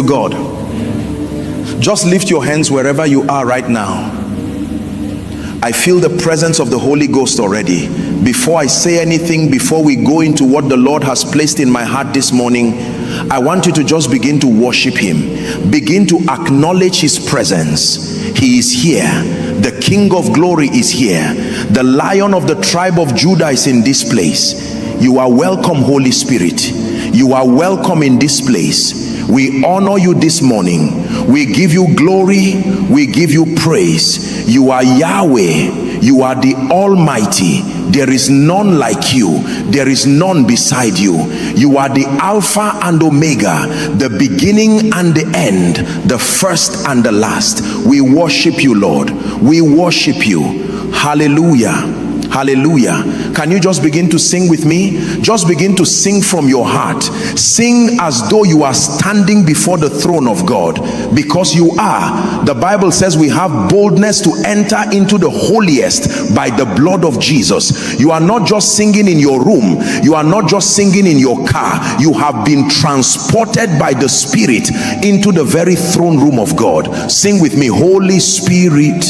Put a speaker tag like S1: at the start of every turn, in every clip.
S1: God? Just lift your hands wherever you are right now. I feel the presence of the Holy Ghost already. Before I say anything, before we go into what the Lord has placed in my heart this morning, I want you to just begin to worship him. Begin to acknowledge his presence. He is here. The King of glory is here. The Lion of the tribe of Judah is in this place. You are welcome, Holy Spirit. You are welcome in this place. We honor you this morning. We give you glory. We give you praise. You are Yahweh. You are the Almighty. There is none like you. There is none beside you. You are the Alpha and Omega, the beginning and the end, the first and the last. We worship you, Lord. We worship you. Hallelujah. Hallelujah. Can you just begin to sing with me? Just begin to sing from your heart. Sing as though you are standing before the throne of God, because you are. The Bible says we have boldness to enter into the holiest by the blood of Jesus. You are not just singing in your room. You are not just singing in your car. You have been transported by the Spirit into the very throne room of God. Sing with me. Holy Spirit,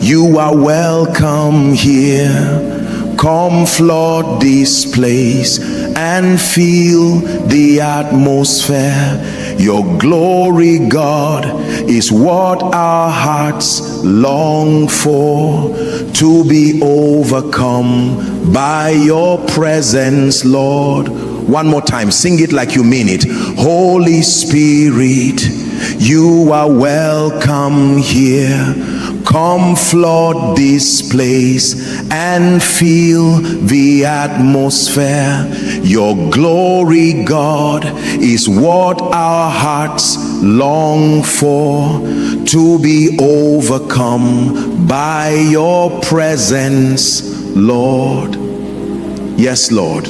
S1: you are welcome here. Come flood this place and fill the atmosphere. Your glory, God, is what our hearts long for, to be overcome by your presence, Lord. One more time, sing it like you mean it. Holy Spirit, you are welcome here. Come flood this place and fill the atmosphere. Your glory, God, is what our hearts long for, to be overcome by your presence, Lord. Yes, Lord.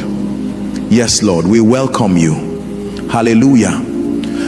S1: Yes, Lord. We welcome you. Hallelujah.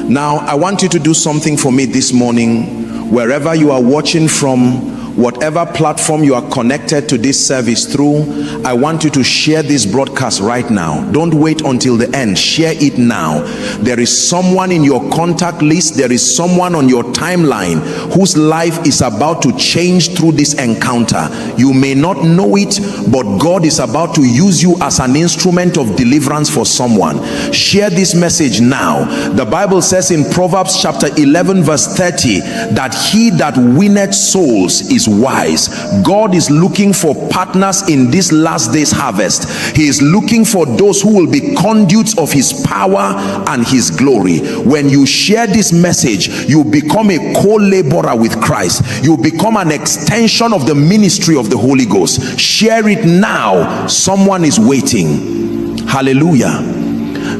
S1: Now, I want you to do something for me this morning. Wherever you are watching from, whatever platform you are connected to this service through, I want you to share this broadcast right now. Don't wait until the end. Share it now. There is someone in your contact list, there is someone on your timeline whose life is about to change through this encounter. You may not know it, but God is about to use you as an instrument of deliverance for someone. Share this message now. The Bible says in Proverbs chapter 11 verse 30 that he that winneth souls is wise. God is looking for partners in this last day's harvest. He is looking for those who will be conduits of his power and his glory. When you share this message, you become a co-laborer with Christ. You become an extension of the ministry of the Holy Ghost. Share it now. Someone is waiting. Hallelujah.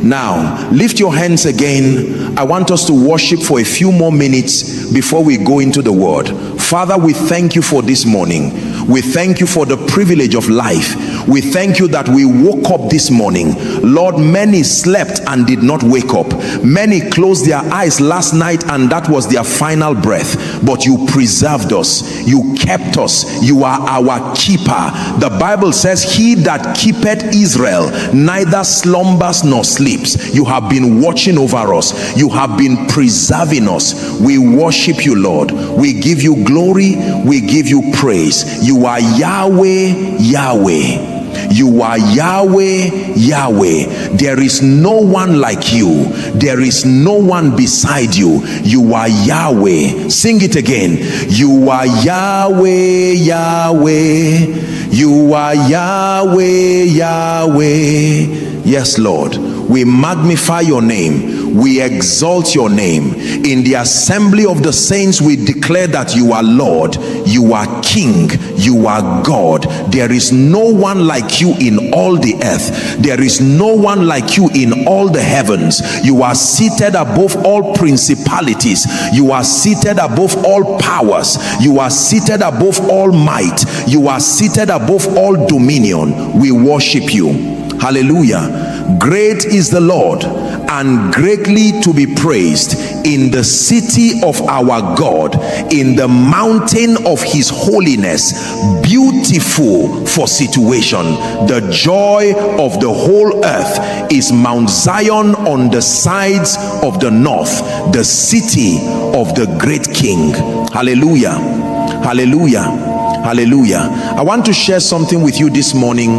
S1: Now, lift your hands again. I want us to worship for a few more minutes before we go into the word. Father, we thank you for this morning. We thank you for the privilege of life. We thank you that we woke up this morning. Lord, many slept and did not wake up. Many closed their eyes last night and that was their final breath. But you preserved us. You kept us. You are our keeper. The Bible says, he that keepeth Israel neither slumbers nor sleeps. You have been watching over us. You have been preserving us. We worship you, Lord. We give you glory. We give you praise. You are Yahweh, Yahweh. You are Yahweh, Yahweh. There is no one like you. There is no one beside you. You are Yahweh. Sing it again. You are Yahweh, Yahweh. You are Yahweh, Yahweh. Yes, Lord. We magnify your name. We exalt your name. In the assembly of the saints, we declare that you are Lord, you are King, you are God. There is no one like you in all the earth. There is no one like you in all the heavens. You are seated above all principalities. You are seated above all powers. You are seated above all might. You are seated above all dominion. We worship you. Hallelujah. Great is the Lord and greatly to be praised in the city of our God, in the mountain of his holiness, beautiful for situation. The joy of the whole earth is Mount Zion on the sides of the north, the city of the great King. Hallelujah, hallelujah, hallelujah. I want to share something with you this morning.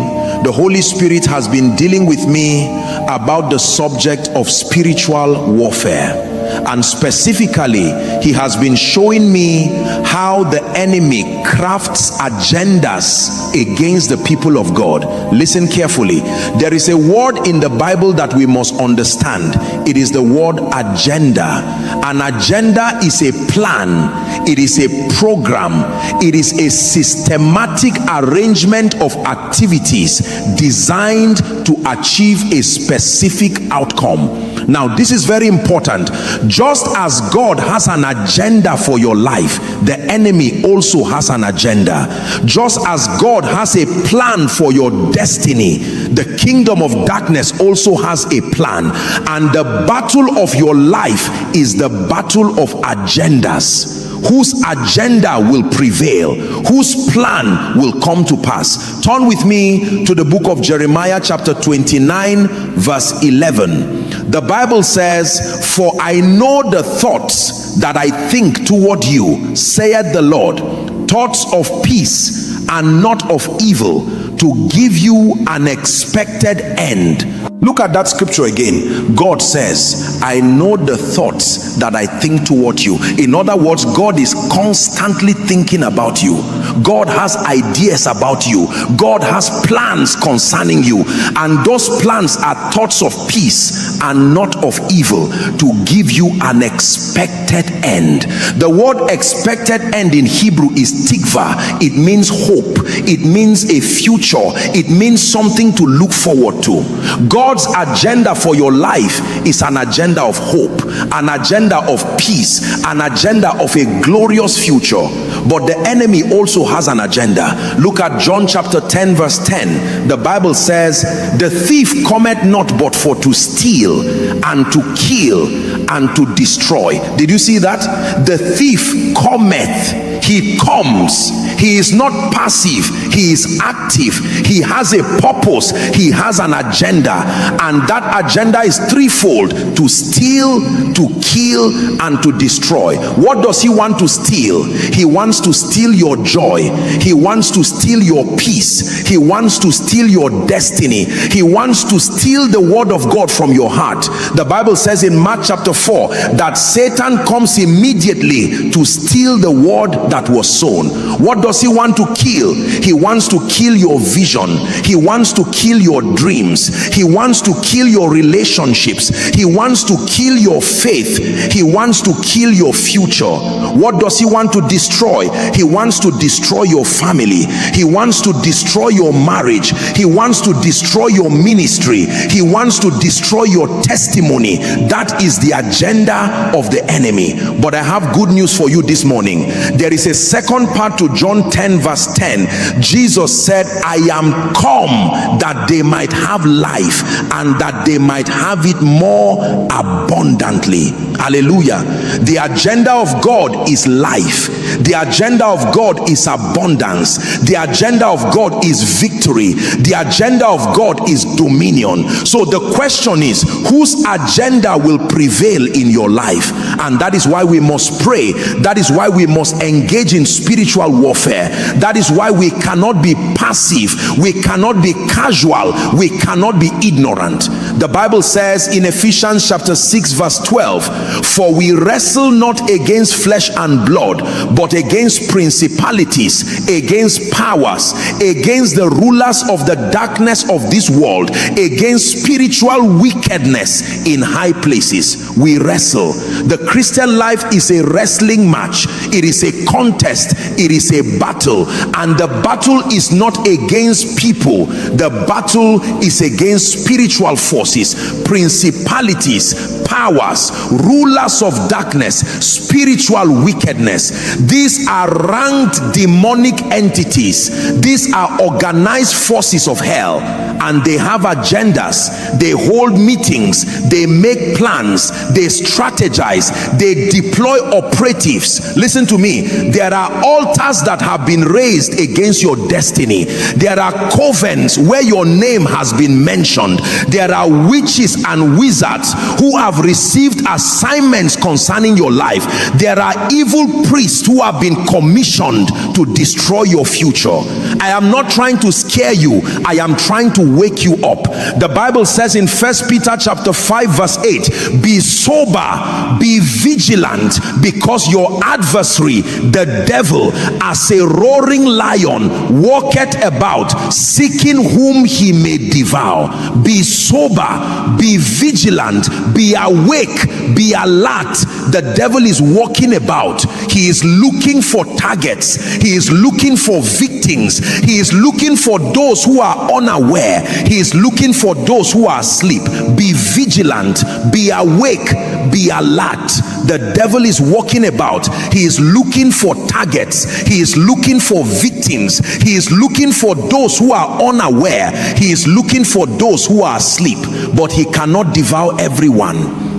S1: The Holy Spirit has been dealing with me about the subject of spiritual warfare, and specifically he has been showing me how the enemy crafts agendas against the people of God. Listen carefully. There is a word in the Bible that we must understand. It is the word agenda. An agenda is a plan, it is a program, it is a systematic arrangement of activities designed to achieve a specific outcome. Now, this is very important. Just as God has an agenda for your life, the enemy also has an agenda. Just as God has a plan for your destiny, the kingdom of darkness also has a plan. And the battle of your life is the battle of agendas. Whose agenda will prevail, whose plan will come to pass. Turn with me to the book of Jeremiah chapter 29 verse 11. The Bible says, "For I know the thoughts that I think toward you, saith the Lord, thoughts of peace and not of evil, to give you an expected end." Look at that scripture again. God says, "I know the thoughts that I think toward you." In other words, God is constantly thinking about you. God has ideas about you. God has plans concerning you. And those plans are thoughts of peace and not of evil, to give you an expected end. The word expected end in Hebrew is tikva. It means hope. It means a future. It means something to look forward to. God's agenda for your life is an agenda of hope, an agenda of peace, an agenda of a glorious future. But the enemy also has an agenda. Look at John chapter 10 verse 10. The Bible says, "The thief cometh not but for to steal and to kill and to destroy." Did you see that? The thief cometh. He comes. He is not passive. He is active. He has a purpose. He has an agenda. And that agenda is threefold: to steal, to kill, and to destroy. What does he want to steal? He wants to steal your joy. He wants to steal your peace. He wants to steal your destiny. He wants to steal the word of God from your heart. The Bible says in Mark chapter 4 that Satan comes immediately to steal the word that was sown. What does he want to kill? He wants to kill your vision. He wants to kill your dreams. He wants to kill your relationships. He wants to kill your faith. He wants to kill your future. What does he want to destroy? He wants to destroy your family. He wants to destroy your marriage. He wants to destroy your ministry. He wants to destroy your testimony. That is the agenda of the enemy. But I have good news for you this morning. There is a second part to John 10 verse 10. Jesus said, "I am come that they might have life, and that they might have it more abundantly." Hallelujah. The agenda of God is life. The agenda of God is abundance. The agenda of God is victory. The agenda of God is dominion. So the question is, whose agenda will prevail in your life? And that is why we must pray. That is why we must engage in spiritual warfare. That is why we cannot be passive. We cannot be casual. We cannot be ignorant. The Bible says in Ephesians chapter 6 verse 12, "For we wrestle not against flesh and blood, but against principalities, against powers, against the rulers of the darkness of this world, against spiritual wickedness in high places." We wrestle. The Christian life is a wrestling match. It is a contest. It is a battle. And the battle is not against people. The battle is against spiritual forces, principalities, powers, rulers of darkness, spiritual wickedness. These are ranked demonic entities. These are organized forces of hell, and they have agendas. They hold meetings, they make plans, they strategize, they deploy operatives. Listen to me, there are altars that have been raised against your destiny. There are covens where your name has been mentioned. There are witches and wizards who have received assignments concerning your life. There are evil priests who have been commissioned to destroy your future. I am not trying to scare you, I am trying to wake you up. The Bible says in 1 Peter chapter 5 verse 8, be sober, be vigilant, because your adversary the devil, as a roaring lion, walketh about seeking whom he may devour. Be sober, be vigilant, be awake, be alert. The devil is walking about. He is looking for targets. He is looking for victims. He is looking for those who are unaware. He is looking for those who are asleep. Be vigilant, be awake, be alert. The devil is walking about. He is looking for targets. He is looking for victims. He is looking for those who are unaware. He is looking for those who are asleep, but he cannot devour everyone.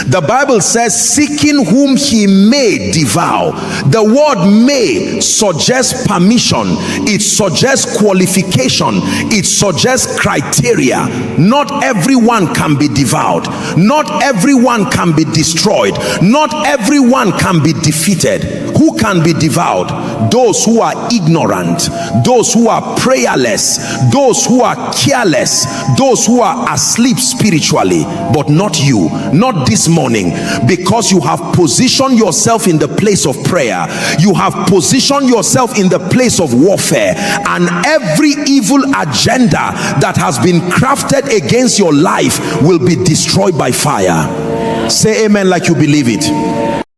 S1: The Bible says seeking whom he may devour. The word may suggests permission, it suggests qualification, it suggests criteria. Not everyone can be devoured, not everyone can be destroyed, not everyone can be defeated. Who can be devoured? Those who are ignorant, those who are prayerless, those who are careless, those who are asleep spiritually. But not you, not this morning, because you have positioned yourself in the place of prayer. You have positioned yourself in the place of warfare, and every evil agenda that has been crafted against your life will be destroyed by fire. Say amen like you believe it.